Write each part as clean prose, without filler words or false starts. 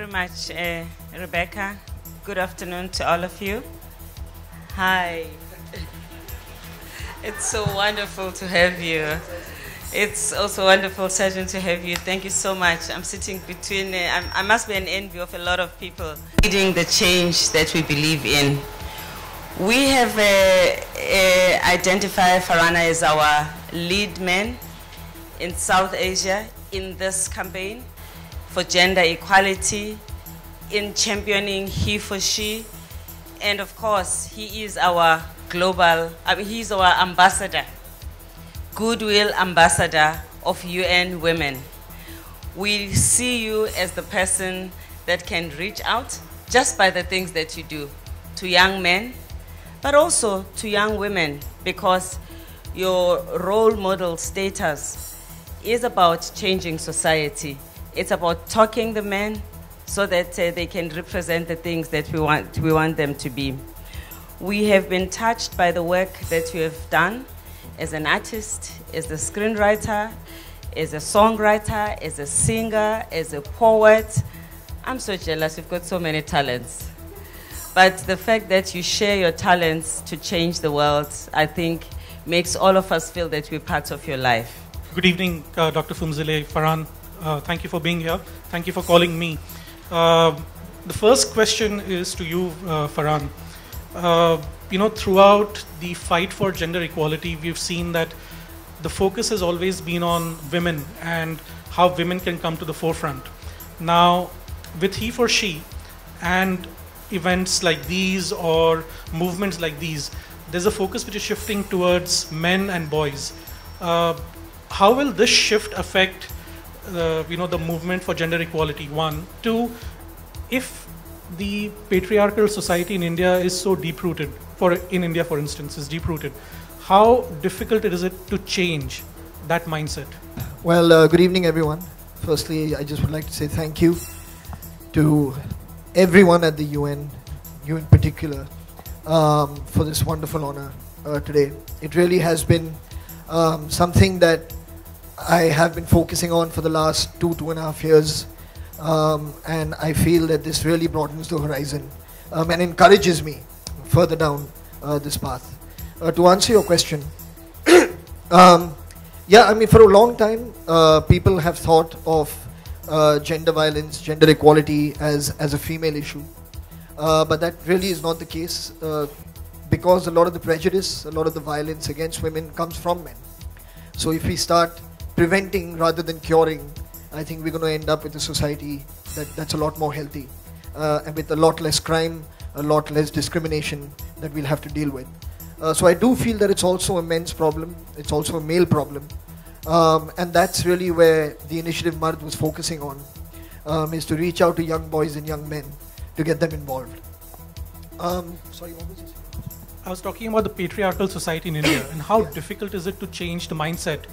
very much, Rebecca. Good afternoon to all of you. Hi. It's so wonderful to have you. It's also wonderful, Sergeant, to have you. Thank you so much. I'm sitting between, I must be an envy of a lot of people leading the change that we believe in. We have identified Farhan as our lead man in South Asia in this campaign for gender equality, in championing he for she, and of course, he is our global, he's our ambassador, Goodwill ambassador of UN Women. We see you as the person that can reach out just by the things that you do to young men, but also to young women, because your role model status is about changing society. It's about talking the men so that they can represent the things that we want them to be. We have been touched by the work that you have done as an artist, as a screenwriter, as a songwriter, as a singer, as a poet. I'm so jealous, you've got so many talents. But the fact that you share your talents to change the world, I think, makes all of us feel that we're part of your life. Good evening, Dr. Phumzile, Farhan. Thank you for being here. Thank you for calling me. The first question is to you, Farhan. Throughout the fight for gender equality, we've seen that the focus has always been on women and how women can come to the forefront. Now, with he for she and events like these or movements like these, there's a focus which is shifting towards men and boys. How will this shift affect the movement for gender equality? One. Two, if the patriarchal society in India is so deep-rooted, in India, for instance, is deep-rooted, how difficult is it to change that mindset? Well, good evening, everyone. Firstly, I just would like to say thank you to everyone at the UN, you in particular, for this wonderful honor today. It really has been something that I have been focusing on for the last 2.5 years. And I feel that this really broadens the horizon and encourages me further down this path. To answer your question, yeah, I mean, for a long time, people have thought of gender violence, gender equality as a female issue. But that really is not the case, because a lot of the prejudice, a lot of the violence against women comes from men. So if we start preventing rather than curing, I think we're going to end up with a society that's a lot more healthy, and with a lot less crime, a lot less discrimination that we'll have to deal with. So I do feel that it's also a men's problem, it's also a male problem, and that's really where the initiative Mard was focusing on, is to reach out to young boys and young men to get them involved. Sorry, what was this? I was talking about the patriarchal society in India and how difficult is it to change the mindset,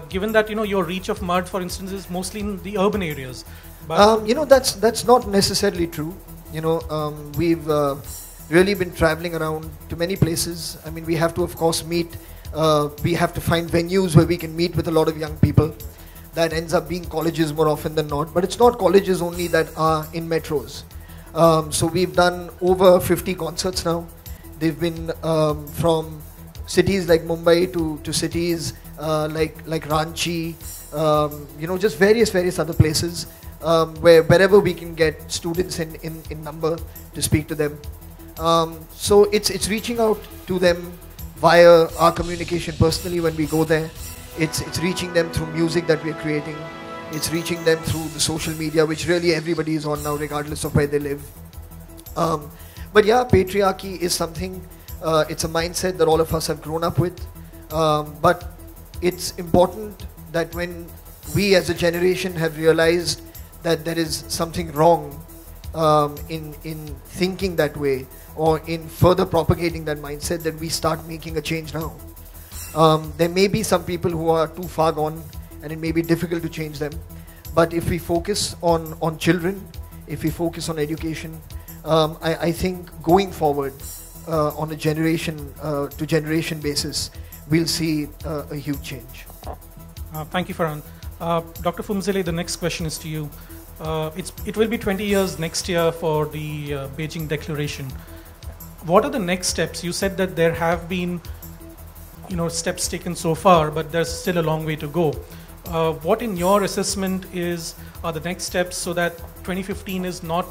given that your reach of Mard, for instance, is mostly in the urban areas. But that's not necessarily true. We've really been traveling around to many places. I mean, we have to, of course, meet. We have to find venues where we can meet with a lot of young people. That ends up being colleges more often than not. But it's not colleges only that are in metros. So we've done over 50 concerts now. They've been from cities like Mumbai to cities like Ranchi, just various other places, wherever we can get students in number to speak to them. So it's reaching out to them via our communication personally when we go there. It's reaching them through music that we're creating. It's reaching them through the social media, which really everybody is on now, regardless of where they live. But yeah, patriarchy is something, it's a mindset that all of us have grown up with. But it's important that when we as a generation have realized that there is something wrong in thinking that way, or in further propagating that mindset, that we start making a change now. There may be some people who are too far gone and it may be difficult to change them. But if we focus on children, if we focus on education, I think going forward on a generation to generation basis, we'll see a huge change. Thank you, Farhan. Dr. Phumzile, the next question is to you. It will be 20 years next year for the Beijing Declaration. What are the next steps? You said that there have been, steps taken so far, but there's still a long way to go. What, in your assessment, are the next steps so that 2015 is not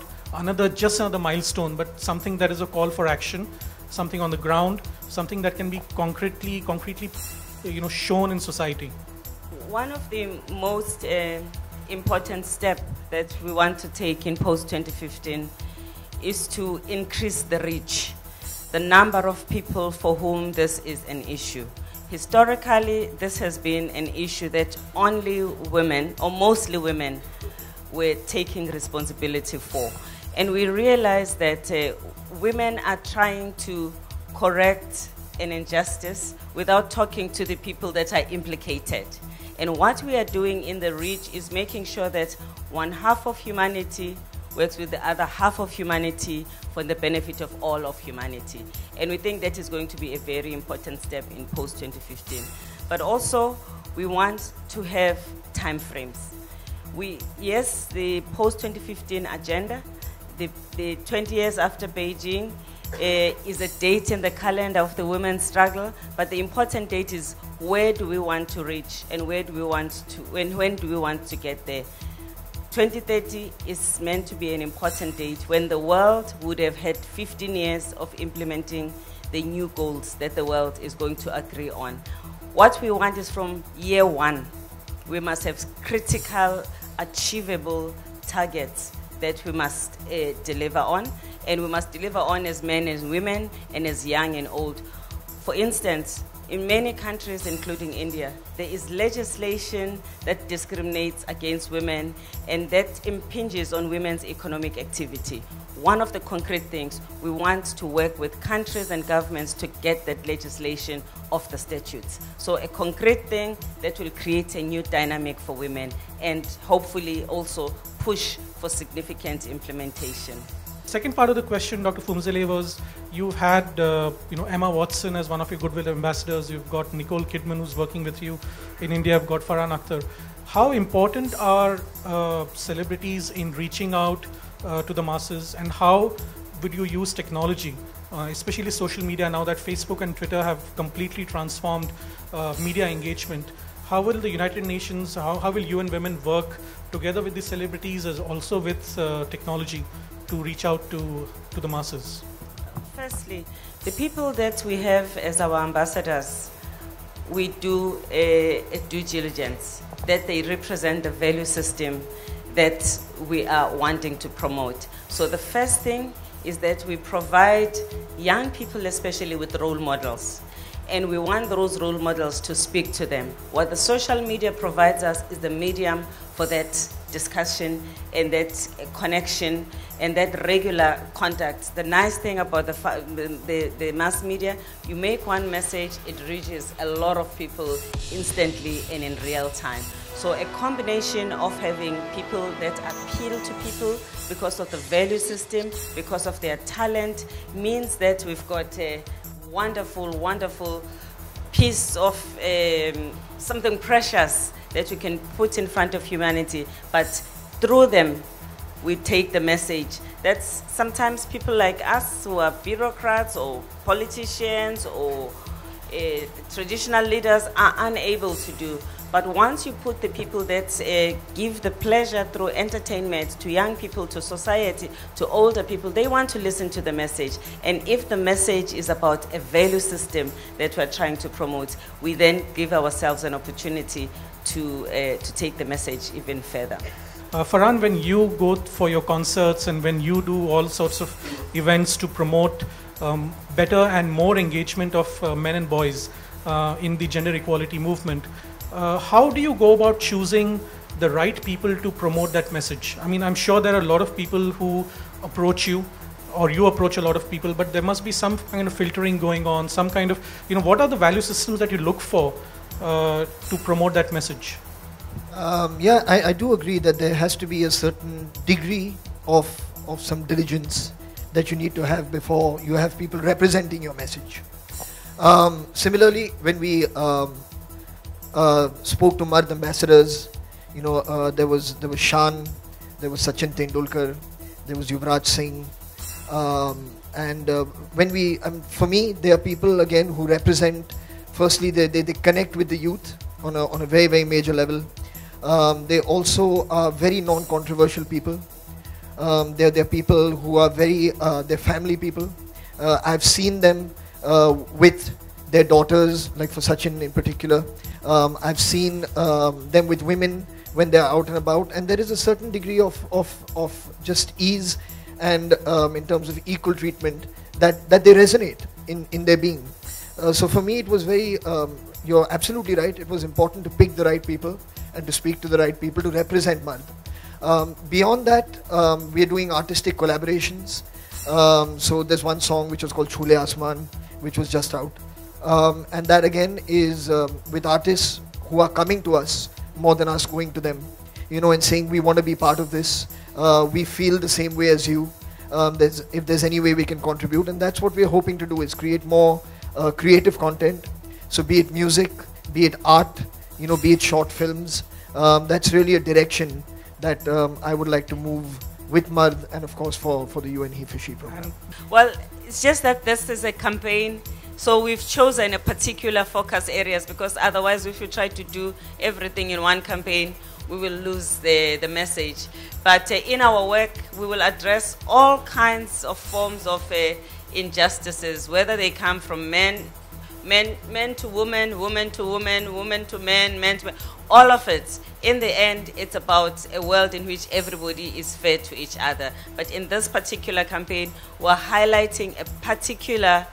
just another milestone, but something that is a call for action, something on the ground, something that can be concretely, shown in society? One of the most important steps that we want to take in post-2015 is to increase the reach, the number of people for whom this is an issue. Historically, this has been an issue that only women, or mostly women, were taking responsibility for. And we realize that women are trying to correct an injustice without talking to the people that are implicated. And what we are doing in the reach is making sure that one half of humanity works with the other half of humanity for the benefit of all of humanity. And we think that is going to be a very important step in post-2015. But also, we want to have time frames. Yes, the post-2015 agenda, the 20 years after Beijing, is a date in the calendar of the women's struggle, but the important date is where do we want to reach and when do we want to get there. 2030 is meant to be an important date when the world would have had 15 years of implementing the new goals that the world is going to agree on. What we want is from year one, we must have critical, achievable targets that we must deliver on, and we must deliver on as men and women and as young and old. For instance, in many countries, including India, there is legislation that discriminates against women and that impinges on women's economic activity. One of the concrete things, we want to work with countries and governments to get that legislation off the statutes. So a concrete thing that will create a new dynamic for women and hopefully also push for significant implementation. Second part of the question, Dr. Phumzile, was you've had Emma Watson as one of your Goodwill ambassadors. You've got Nicole Kidman, who's working with you in India. You've got Farhan Akhtar. How important are celebrities in reaching out to the masses, and how would you use technology, especially social media, now that Facebook and Twitter have completely transformed media engagement? How will the United Nations, how will UN Women work together with the celebrities as also with technology to reach out to the masses? Firstly, the people that we have as our ambassadors, we do a due diligence that they represent the value system that we are wanting to promote. So the first thing is that we provide young people, especially with role models. And we want those role models to speak to them. What the social media provides us is the medium for that discussion and that connection and that regular contact. The nice thing about the mass media, you make one message, it reaches a lot of people instantly and in real time. So a combination of having people that appeal to people because of the value system, because of their talent, means that we've got a wonderful, wonderful piece of something precious that we can put in front of humanity. But through them, we take the message that sometimes people like us who are bureaucrats or politicians or traditional leaders are unable to do. But once you put the people that give the pleasure through entertainment to young people, to society, to older people, they want to listen to the message. And if the message is about a value system that we're trying to promote, we then give ourselves an opportunity to take the message even further. Farhan, when you go for your concerts and when you do all sorts of events to promote better and more engagement of men and boys in the gender equality movement, how do you go about choosing the right people to promote that message? I mean, I'm sure there are a lot of people who approach you, or you approach a lot of people, but there must be some kind of filtering going on, some kind of, what are the value systems that you look for to promote that message? Yeah, I do agree that there has to be a certain degree of some diligence that you need to have before you have people representing your message. Similarly, when we spoke to Mard ambassadors, there was Shan, there was Sachin Tendulkar, there was Yuvraj Singh, for me, they are people again who represent. Firstly, they connect with the youth on a very, very major level. They also are very non-controversial people. They're people who are they're family people. I've seen them with their daughters, like for Sachin in particular. I've seen them with women when they're out and about, and there is a certain degree of just ease and in terms of equal treatment that they resonate in their being. So for me, it was very, you're absolutely right, it was important to pick the right people and to speak to the right people to represent Mard. Beyond that, we are doing artistic collaborations. So there's one song which was called Chule Asman, which was just out. And that again is with artists who are coming to us more than us going to them, and saying we want to be part of this. We feel the same way as you. If there's any way we can contribute, and that's what we're hoping to do, is create more creative content. So be it music, be it art, be it short films. That's really a direction that I would like to move with Mard, and of course for the UN Heap program. Well, it's just that this is a campaign, so we've chosen a particular focus areas, because otherwise if we try to do everything in one campaign, we will lose the message. But in our work, we will address all kinds of forms of injustices, whether they come from men to women, women to women, women to men, men to men, all of it. In the end, it's about a world in which everybody is fair to each other. But in this particular campaign, we're highlighting a particular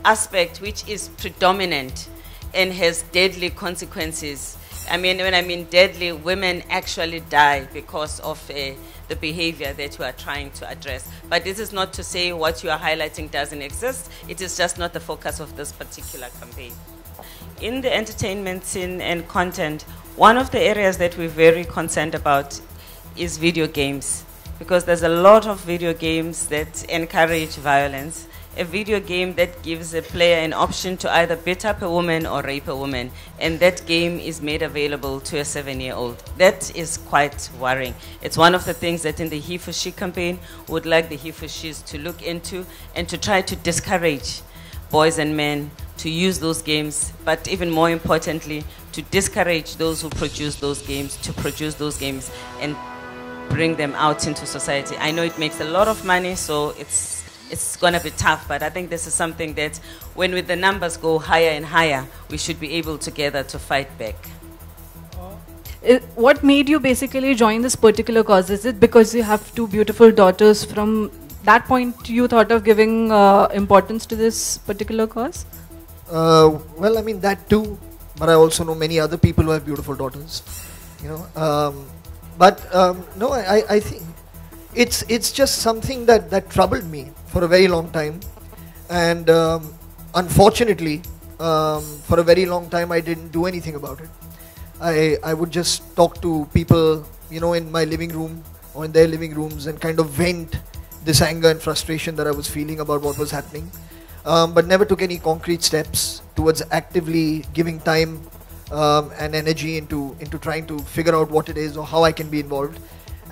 aspect which is predominant and has deadly consequences. I mean, when I mean deadly, women actually die because of the behavior that we are trying to address. But this is not to say what you are highlighting doesn't exist. It is just not the focus of this particular campaign. In the entertainment scene and content, one of the areas that we're very concerned about is video games, because there's a lot of video games that encourage violence. A video game that gives a player an option to either beat up a woman or rape a woman, and that game is made available to a 7-year-old. That is quite worrying. It's one of the things that in the He for She campaign would like the He for She's to look into and to try to discourage boys and men to use those games, but even more importantly, to discourage those who produce those games to produce those games and bring them out into society. I know it makes a lot of money, so it's going to be tough, but I think this is something that when the numbers go higher and higher, we should be able together to fight back. What made you basically join this particular cause? Is it because you have two beautiful daughters? From that point, you thought of giving importance to this particular cause? Well, I mean, that too, but I also know many other people who have beautiful daughters, no, I think it's just something that troubled me for a very long time, and unfortunately, for a very long time I didn't do anything about it. I would just talk to people, in my living room or in their living rooms, and kind of vent this anger and frustration that I was feeling about what was happening, but never took any concrete steps towards actively giving time and energy into trying to figure out what it is or how I can be involved.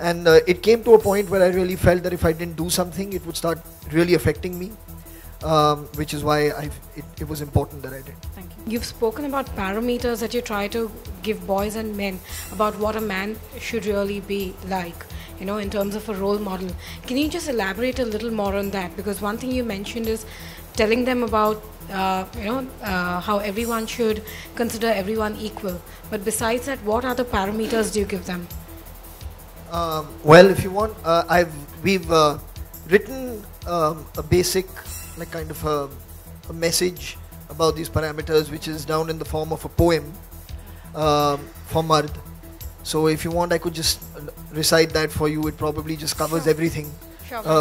And it came to a point where I really felt that if I didn't do something, it would start really affecting me, which is why it was important that I did. Thank you. You've spoken about parameters that you try to give boys and men about what a man should really be like, in terms of a role model. Can you just elaborate a little more on that? Because one thing you mentioned is telling them about, how everyone should consider everyone equal. But besides that, what other parameters do you give them? Well, if you want, we've written a basic, like kind of a message about these parameters, which is down in the form of a poem for Mard. So if you want, I could just recite that for you. It probably just covers everything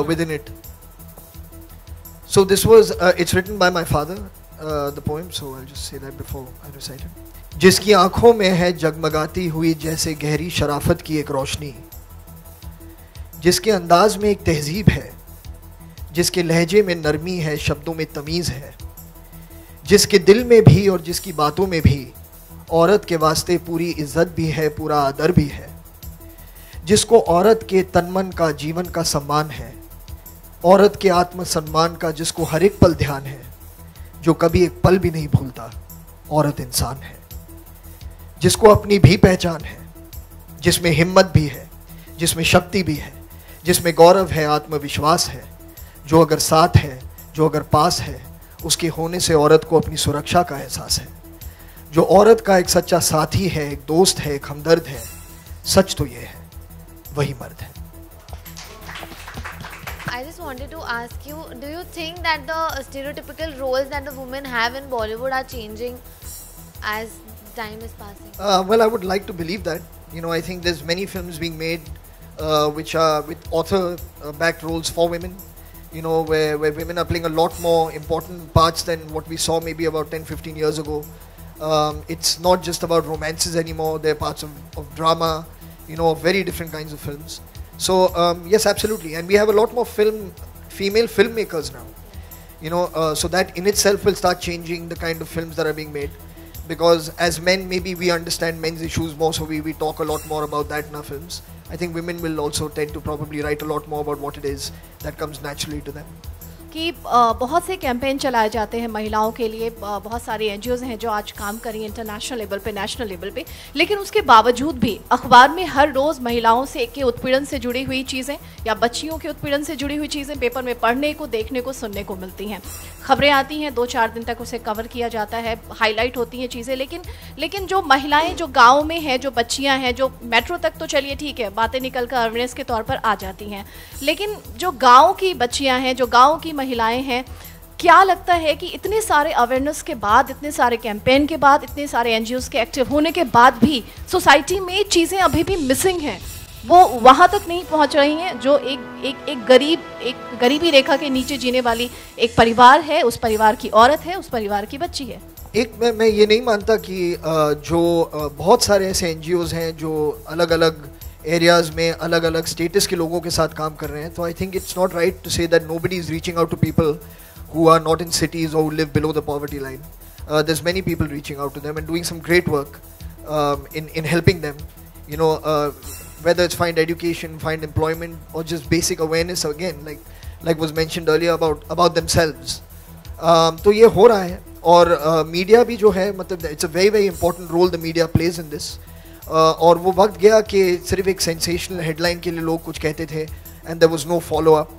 within it. So this was, it's written by my father, the poem, so I'll just say that before I recite it. जिसकी आँखों में है जगमगाती हुई जैसे गहरी शराफत की एक रोशनी, जिसके अंदाज में एक तहजीब है, जिसके लहजे में नरमी है, शब्दों में तमीज़ है, जिसके दिल में भी और जिसकी बातों में भी औरत के वास्ते पूरी इज्जत भी है, पूरा आदर भी है, जिसको औरत के तनमन का जीवन का सम्मान है, औरत के आत्मसम्मान का जिसको हर एक पल ध्यान है, जो कभी एक पल भी नहीं भूलता, औरत इंसान है। जिसको अपनी भी पहचान है, जिसमें हिम्मत भी है, जिसमें शक्ति भी है, जिसमें गौरव है, आत्मविश्वास है, जो अगर साथ है, जो अगर पास है, उसके होने से औरत को अपनी सुरक्षा का एहसास है। जो औरत का एक सच्चा साथी है, एक दोस्त है, एक हमदर्द है, सच तो ये है, वही मर्द है। I just wanted to ask you, do you think that the stereotypical roles that the women have in Bollywood are changing as time is passing? Well, I would like to believe that. You know, I think there's many films being made which are with author-backed roles for women. You know, where women are playing a lot more important parts than what we saw maybe about 10, 15 years ago. It's not just about romances anymore. They're parts of drama, you know, of very different kinds of films. So, yes, absolutely. And we have a lot more female filmmakers now. You know, so that in itself will start changing the kind of films that are being made. Because as men, maybe we understand men's issues more, so we talk a lot more about that in our films. I think women will also tend to probably write a lot more about what it is that comes naturally to them. कि बहुत से campaign चलाए जाते हैं महिलाओं के लिए, बहुत सारी एनजीओज़ हैं जो आज काम कर रही हैं इंटरनेशनल लेवल पे, नेशनल लेवल पे, लेकिन उसके बावजूद भी अखबार में हर रोज़ महिलाओं से के उत्पीड़न से जुड़ी हुई चीज़ें या बच्चियों के उत्पीड़न से जुड़ी हुई चीज़ें पेपर में पढ़ने को, देखने को, सुनने को मिलती हैं। खबरें आती हैं, 2-4 दिन तक उसे कवर किया जाता है, हाईलाइट होती हैं चीज़ें, लेकिन जो महिलाएँ जो गाँव में हैं, जो बच्चियाँ हैं, जो मेट्रो तक तो चलिए ठीक है, बातें निकल कर अवेयरनेस के तौर पर आ जाती हैं, लेकिन जो गाँव की बच्चियाँ हैं, जो गाँव की महिलाएं हैं, क्या लगता है कि इतने सारे अवेयरनेस के बाद, इतने सारे कैंपेन के बाद, इतने सारे एनजीओज़ के एक्टिव होने के बाद भी सोसाइटी में चीज़ें अभी भी मिसिंग हैं, वो वहाँ तक नहीं पहुँच रही हैं जो एक गरीबी रेखा के नीचे जीने वाली एक परिवार है, उस परिवार की औरत है, उस परिवार की बच्ची है। मैं ये नहीं मानता कि जो बहुत सारे ऐसे एनजीओज़ हैं जो अलग अलग एरियाज़ में अलग अलग स्टेटस के लोगों के साथ काम कर रहे हैं, तो I think it's not right to say that nobody is reaching out to people who are not in cities or who live below the poverty line. There's many people reaching out to them and doing some great work in helping them, you know, whether it's find education, find employment, or just basic awareness, again, like was mentioned earlier about themselves. तो ये हो रहा है, और media भी जो है, मतलब it's a very very important role the media plays in this. और वो वक्त गया कि सिर्फ एक सेंसेशनल हेडलाइन के लिए लोग कुछ कहते थे and there was no follow up.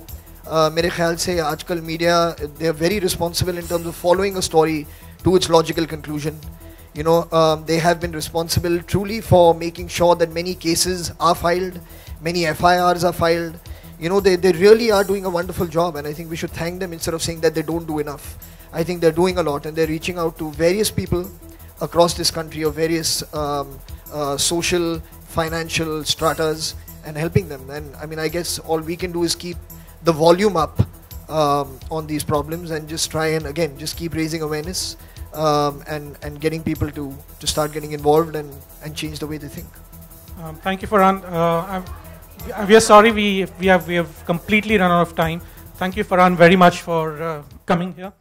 मेरे ख्याल से आजकल media, they are very responsible in terms of following a story to its logical conclusion. You know, they have been responsible truly for making sure that many cases are filed, many FIRs are filed. You know, they really are doing a wonderful job, and I think we should thank them instead of saying that they don't do enough. I think they're doing a lot, and they're reaching out to various people across this country of various social, financial stratas and helping them. And I mean, I guess all we can do is keep the volume up on these problems and just try and again just keep raising awareness and getting people to start getting involved and change the way they think. Thank you, Farhan. We are sorry we have completely run out of time. Thank you, Farhan, very much for coming here.